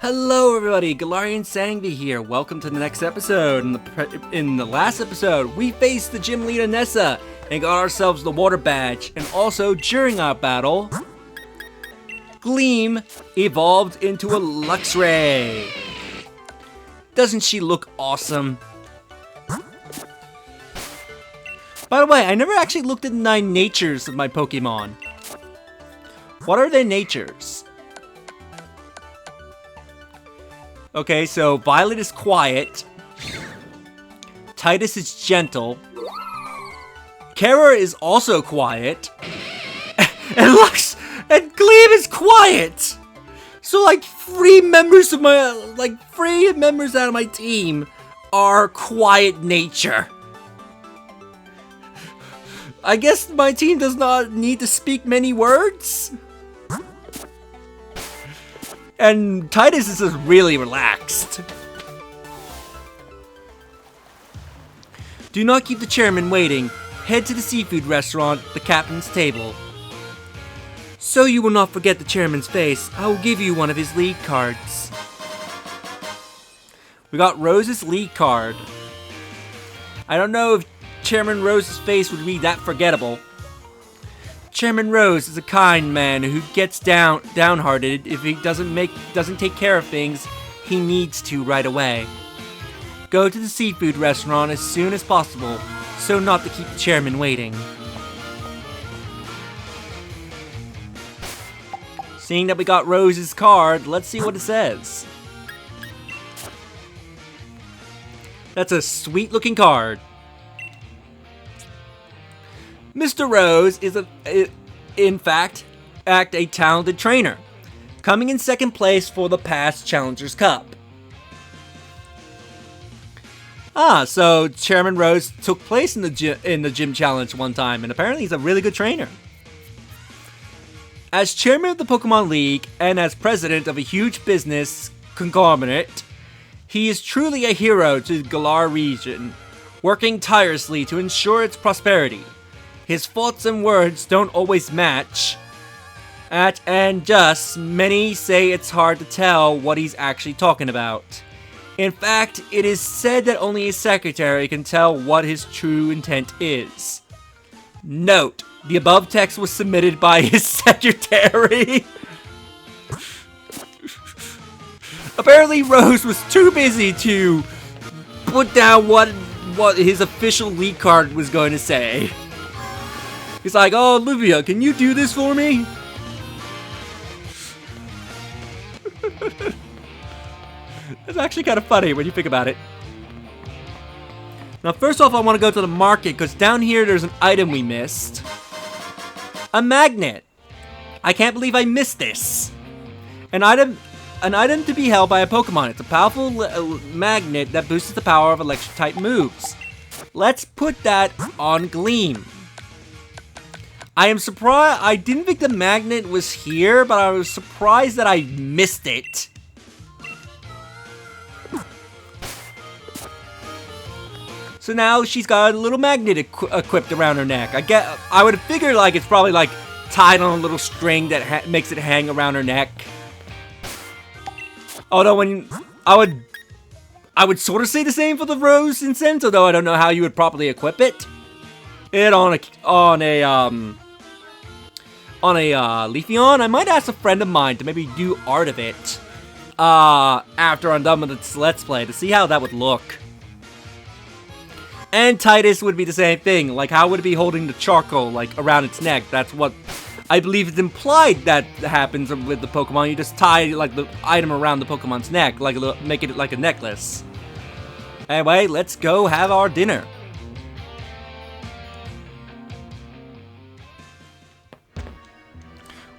Hello everybody, Galarian Sangvi here. Welcome to the next episode. In the last episode, we faced the gym leader Nessa and got ourselves the water badge. And also, during our battle, Gleam evolved into a Luxray. Doesn't she look awesome? By the way, I never actually looked at the 9 natures of my Pokemon. What are their natures? Okay, so Violet is quiet. Titus is gentle. Kara is also quiet. And Gleam is quiet. So like three members out of my team are quiet nature. I guess my team does not need to speak many words. And Titus is just really relaxed. Do not keep the chairman waiting. Head to the seafood restaurant, the captain's table. So you will not forget the chairman's face, I will give you one of his lead cards. We got Rose's lead card. I don't know if Chairman Rose's face would be that forgettable. Chairman Rose is a kind man who gets downhearted if he doesn't take care of things he needs to right away. Go to the seafood restaurant as soon as possible, so not to keep the chairman waiting. Seeing that we got Rose's card, let's see what it says. That's a sweet looking card. Mr. Rose is in fact a talented trainer, coming in second place for the past Challengers Cup. So Chairman Rose took place in the gym challenge one time, and apparently he's a really good trainer. As chairman of the Pokemon League and as president of a huge business conglomerate, he is truly a hero to the Galar region, working tirelessly to ensure its prosperity. His thoughts and words don't always match. Many say it's hard to tell what he's actually talking about. In fact, it is said that only his secretary can tell what his true intent is. Note, the above text was submitted by his secretary. Apparently Rose was too busy to put down what his official lead card was going to say. He's like, oh, Olivia, can you do this for me? It's actually kind of funny when you think about it. Now, first off, I want to go to the market, because down here there's an item we missed. A magnet. I can't believe I missed this. An item to be held by a Pokemon. It's a powerful magnet that boosts the power of electric-type moves. Let's put that on Gleam. I am surprised. I didn't think the magnet was here, but I was surprised that I missed it. So now she's got a little magnet equipped around her neck. I would figure like it's probably like tied on a little string that makes it hang around her neck. Although I would sort of say the same for the Rose Incense, although I don't know how you would properly equip it. On a Leafeon. I might ask a friend of mine to maybe do art of it after I'm done with its Let's Play to see how that would look. And Titus would be the same thing. Like, how would it be holding the charcoal like around its neck? That's what I believe is implied that happens with the Pokemon. You just tie like the item around the Pokemon's neck, like make it like a necklace. Anyway, let's go have our dinner.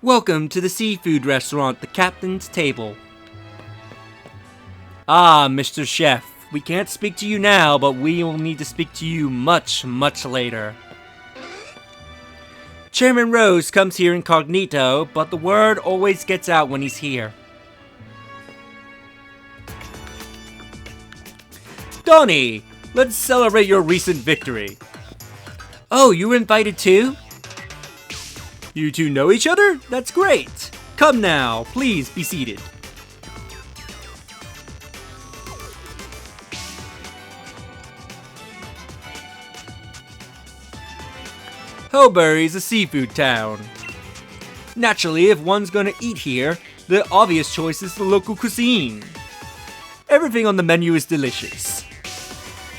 Welcome to the seafood restaurant, the captain's table. Mr. Chef, we can't speak to you now, but we will need to speak to you much, much later. Chairman Rose comes here incognito, but the word always gets out when he's here. Donnie, let's celebrate your recent victory. Oh, you were invited too? You two know each other? That's great. Come now, please be seated. Hellberry is a seafood town. Naturally, if one's gonna eat here, the obvious choice is the local cuisine. Everything on the menu is delicious.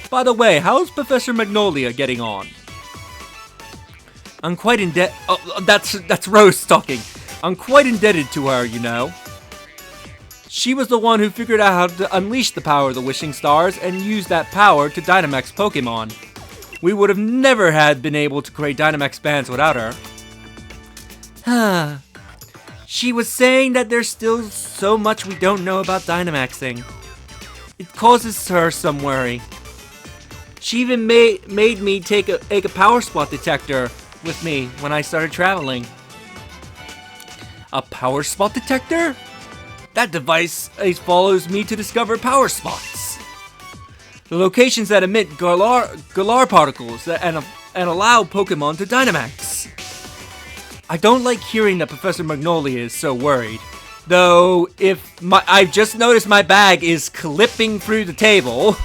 By the way, how's Professor Magnolia getting on? I'm quite indebted. Oh, that's Rose talking. I'm quite indebted to her, you know. She was the one who figured out how to unleash the power of the wishing stars and use that power to Dynamax Pokemon. We would have never been able to create Dynamax bands without her. She was saying that there's still so much we don't know about Dynamaxing. It causes her some worry. She even made me take a power spot detector with me when I started traveling. A power spot detector? That device follows me to discover power spots. The locations that emit Galar particles and allow Pokemon to Dynamax. I don't like hearing that Professor Magnolia is so worried. Though, I've just noticed my bag is clipping through the table.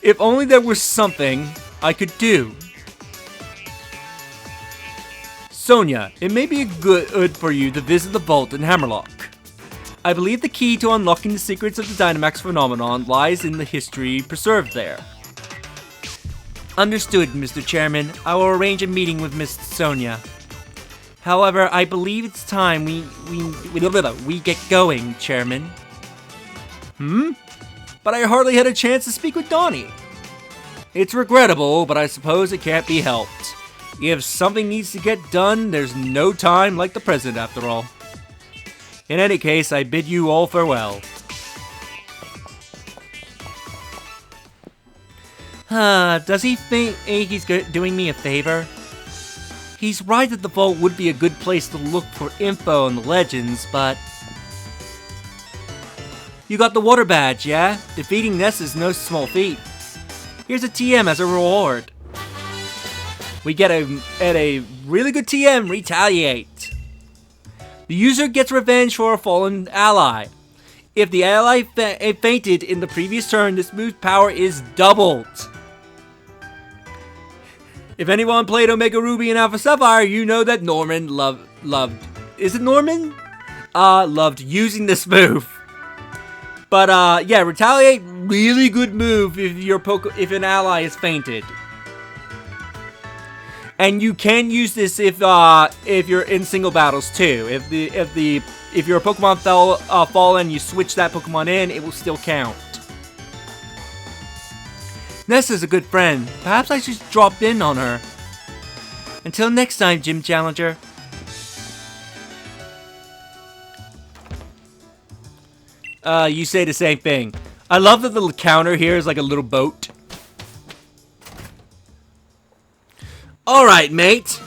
If only there was something I could do. Sonia, it may be good for you to visit the vault in Hammerlock. I believe the key to unlocking the secrets of the Dynamax phenomenon lies in the history preserved there. Understood, Mr. Chairman. I will arrange a meeting with Miss Sonia. However, I believe it's time we get going, Chairman. But I hardly had a chance to speak with Donnie. It's regrettable, but I suppose it can't be helped. If something needs to get done, there's no time like the present after all. In any case, I bid you all farewell. Does he think he's doing me a favor? He's right that the vault would be a good place to look for info on the legends, but... You got the water badge, yeah? Defeating Ness is no small feat. Here's a TM as a reward. We get a really good TM, Retaliate. The user gets revenge for a fallen ally. If the ally fainted in the previous turn, this move's power is doubled. If anyone played Omega Ruby and Alpha Sapphire, you know that Norman loved. Is it Norman? Loved using this move. But yeah, Retaliate, really good move if an ally is fainted. And you can use this if you're in single battles too. If your Pokemon fallen, you switch that Pokemon in, it will still count. Nessa's a good friend. Perhaps I should drop in on her. Until next time, Gym Challenger. You say the same thing. I love that the counter here is like a little boat. Alright, mate.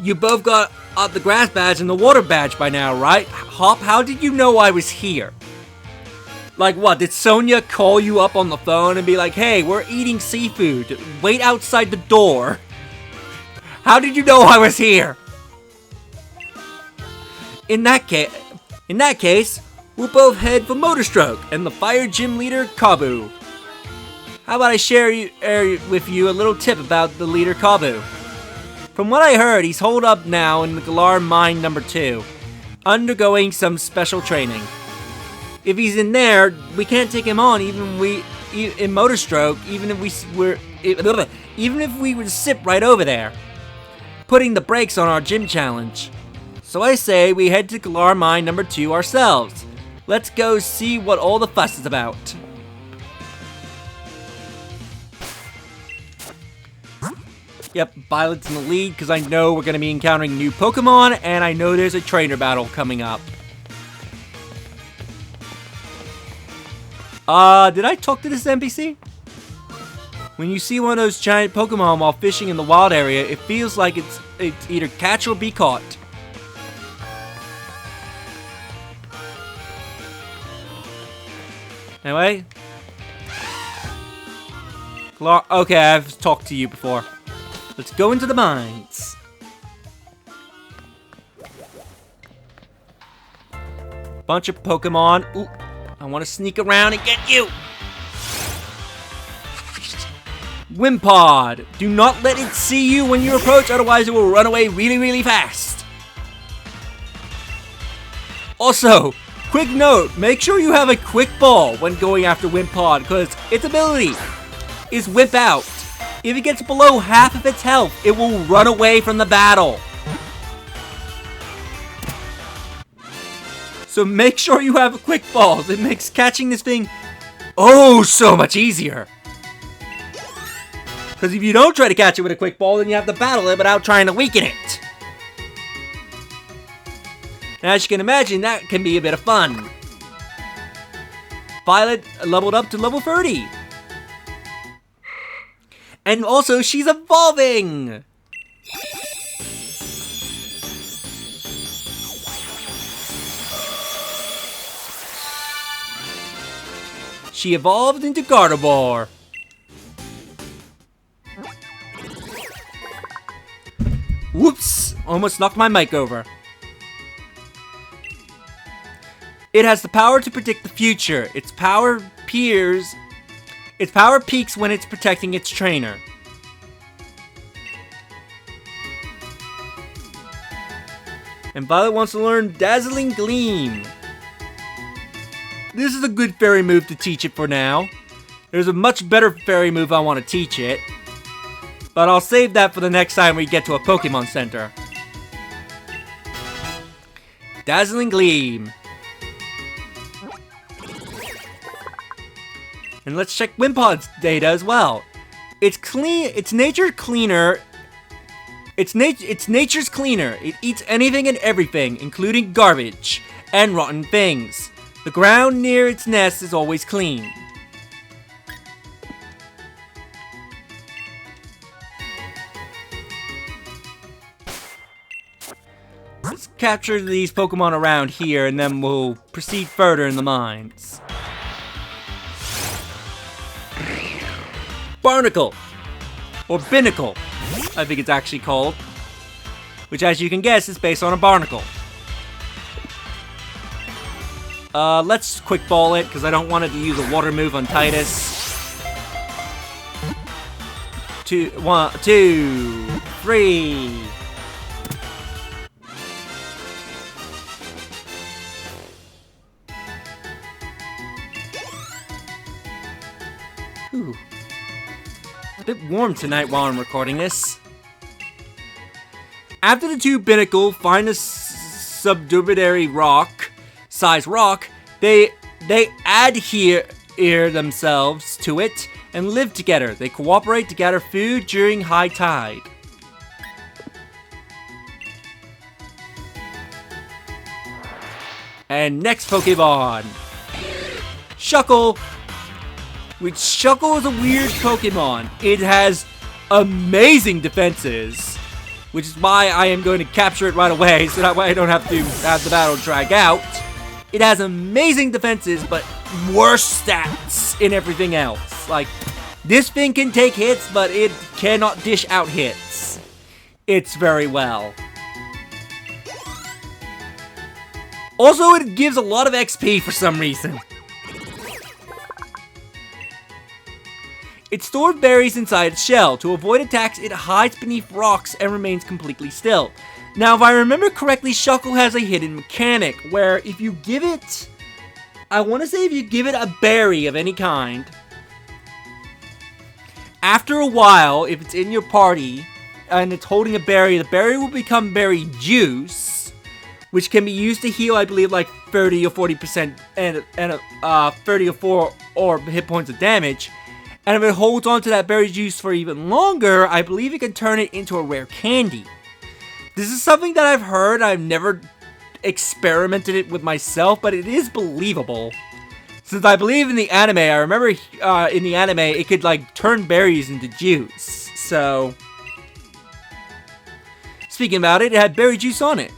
You both got the grass badge and the water badge by now, right? Hop, how did you know I was here? Like what, did Sonia call you up on the phone and be like, hey, we're eating seafood. Wait outside the door. How did you know I was here? In that case, we'll both head for Motorstroke and the fire gym leader, Kabu. How about I share with you a little tip about the leader, Kabu? From what I heard, he's holed up now in the Galar Mine number 2, undergoing some special training. If he's in there, we can't take him on even if we were to sit right over there, putting the brakes on our gym challenge. So I say we head to Galar Mine number 2 ourselves. Let's go see what all the fuss is about. Yep, Violet's in the lead because I know we're going to be encountering new Pokemon and I know there's a trainer battle coming up. Did I talk to this NPC? When you see one of those giant Pokemon while fishing in the wild area, it feels like it's either catch or be caught. Anyway. Okay, I've talked to you before. Let's go into the mines. Bunch of Pokemon. Ooh, I want to sneak around and get you. Wimpod. Do not let it see you when you approach, otherwise it will run away really, really fast. Also, quick note, make sure you have a quick ball when going after Wimpod, because its ability is Wimp Out. If it gets below half of its health, it will run away from the battle. So make sure you have a quick ball. It makes catching this thing oh so much easier. Because if you don't try to catch it with a quick ball, then you have to battle it without trying to weaken it. Now, as you can imagine, that can be a bit of fun. Violet leveled up to level 30. And also, she's evolving! She evolved into Gardevoir. Whoops! Almost knocked my mic over. It has the power to predict the future. Its power peaks when it's protecting its trainer. And Violet wants to learn Dazzling Gleam. This is a good fairy move to teach it for now. There's a much better fairy move I want to teach it. But I'll save that for the next time we get to a Pokemon Center. Dazzling Gleam. And let's check Wimpod's data as well. It's clean. It's nature's cleaner. It's nature's cleaner. It eats anything and everything, including garbage and rotten things. The ground near its nest is always clean. Let's capture these Pokemon around here, and then we'll proceed further in the mines. Barnacle, or Binnacle, I think it's actually called, which, as you can guess, is based on a barnacle. Let's quick ball it, because I don't want it to use a water move on Titus. 1, 2, 3. Ooh. A bit warm tonight while I'm recording this. After the two Binnacle find a subdubitary size rock, they adhere themselves to it and live together. They cooperate to gather food during high tide. And next Pokemon, Shuckle. Which Shuckle is a weird Pokemon. It has amazing defenses, which is why I am going to capture it right away, so that way I don't have to have the battle drag out. It has amazing defenses, but worse stats in everything else. Like, this thing can take hits, but it cannot dish out hits. It's very well. Also, it gives a lot of XP for some reason. It stores berries inside its shell. To avoid attacks, it hides beneath rocks and remains completely still. Now, if I remember correctly, Shuckle has a hidden mechanic where if you give it... I want to say if you give it a berry of any kind, after a while, if it's in your party and it's holding a berry, the berry will become berry juice, which can be used to heal, I believe, like 30 or 40% and 30 or 4 or hit points of damage. And if it holds on to that berry juice for even longer, I believe it can turn it into a rare candy. This is something that I've heard. I've never experimented it with myself, but it is believable. Since I believe in the anime, I remember in the anime, it could like turn berries into juice. So, speaking about it, it had berry juice on it.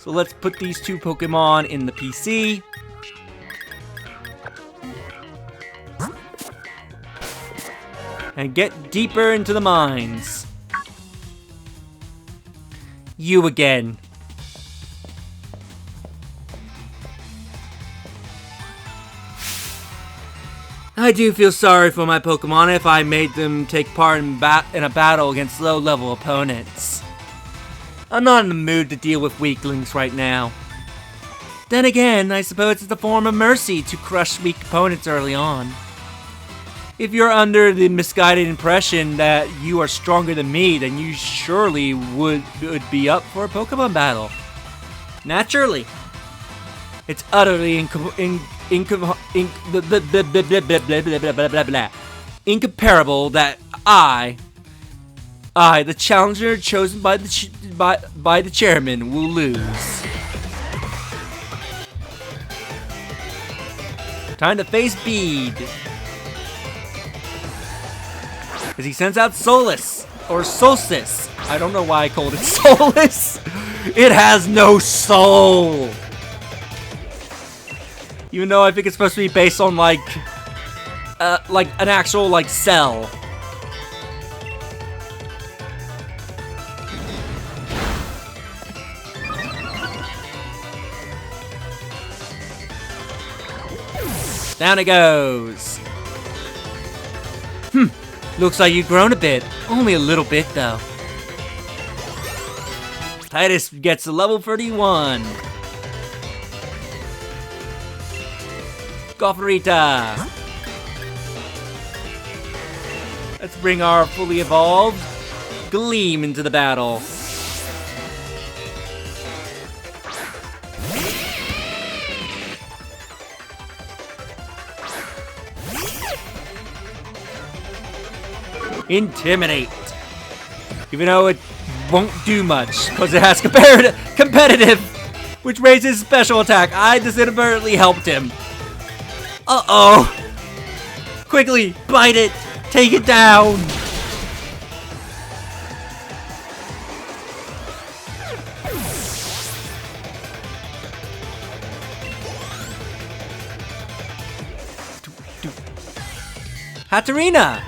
So let's put these two Pokemon in the PC. And get deeper into the mines. You again. I do feel sorry for my Pokemon if I made them take part in a battle against low-level opponents. I'm not in the mood to deal with weaklings right now. Then again, I suppose it's a form of mercy to crush weak opponents early on. If you're under the misguided impression that you are stronger than me, then you surely would be up for a Pokemon battle. Naturally. It's utterly incomparable that I, the challenger chosen by the chairman, will lose. Time to face Bede. As he sends out Solus, or Solstice. I don't know why I called it Solus. It has no soul. Even though I think it's supposed to be based on like an actual like cell. Down it goes. Looks like you've grown a bit. Only a little bit though. Titus gets to level 31. Gofarita. Let's bring our fully evolved Gleam into the battle. Intimidate. Even though it won't do much, because it has competitive, which raises special attack. I just inadvertently helped him. Uh-oh. Quickly, bite it. Take it down. Hatterena.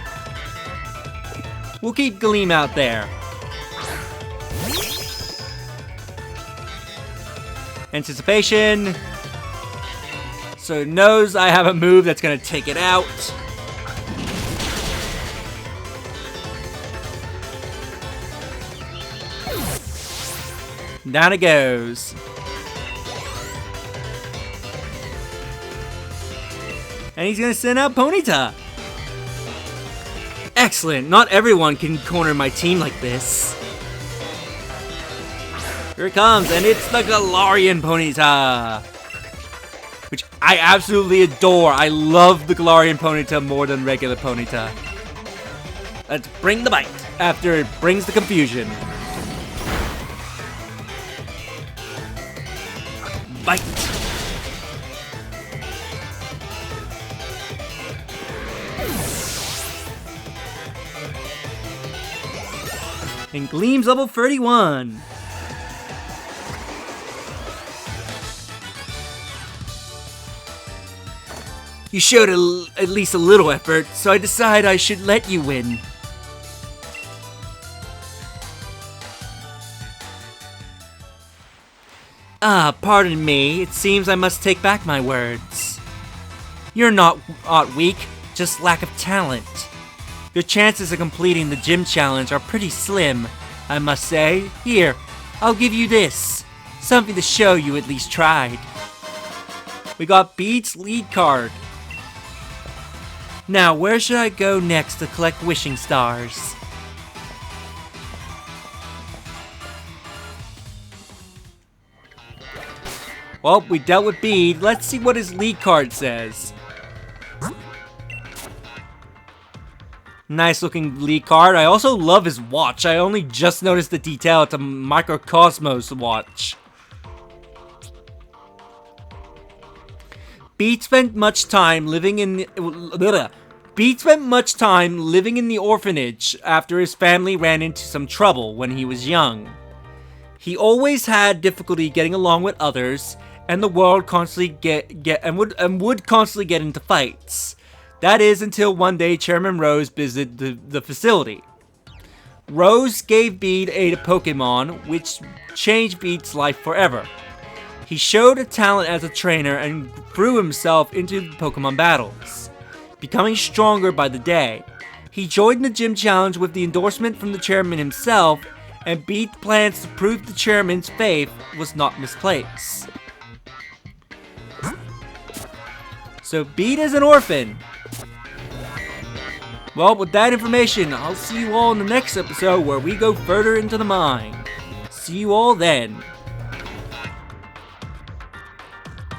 We'll keep Gleam out there. Anticipation. So it knows I have a move that's gonna take it out. Down it goes. And he's gonna send out Ponyta. Excellent. Not everyone can corner my team like this. Here it comes, and it's the Galarian Ponyta, which I absolutely adore. I love the Galarian Ponyta more than regular Ponyta. Let's bring the bite after it brings the confusion. Bite. And Gleam's level 31. You showed at least a little effort, so I decide I should let you win. Pardon me. It seems I must take back my words. You're not weak, just lack of talent. Your chances of completing the gym challenge are pretty slim, I must say. Here, I'll give you this. Something to show you at least tried. We got Bede's lead card. Now, where should I go next to collect wishing stars? Well, we dealt with Bede. Let's see what his lead card says. Nice looking lead card. I also love his watch. I only just noticed the detail. It's a Microcosmos watch. Bede spent much time living in the orphanage after his family ran into some trouble when he was young. He always had difficulty getting along with others, and the world constantly would constantly get into fights. That is until one day Chairman Rose visited the facility. Rose gave Bede a Pokemon, which changed Bede's life forever. He showed a talent as a trainer and threw himself into Pokemon battles. becoming stronger by the day. He joined the gym challenge with the endorsement from the chairman himself, and Bede plans to prove the chairman's faith was not misplaced. So Bede is an orphan. Well, with that information, I'll see you all in the next episode where we go further into the mine. See you all then.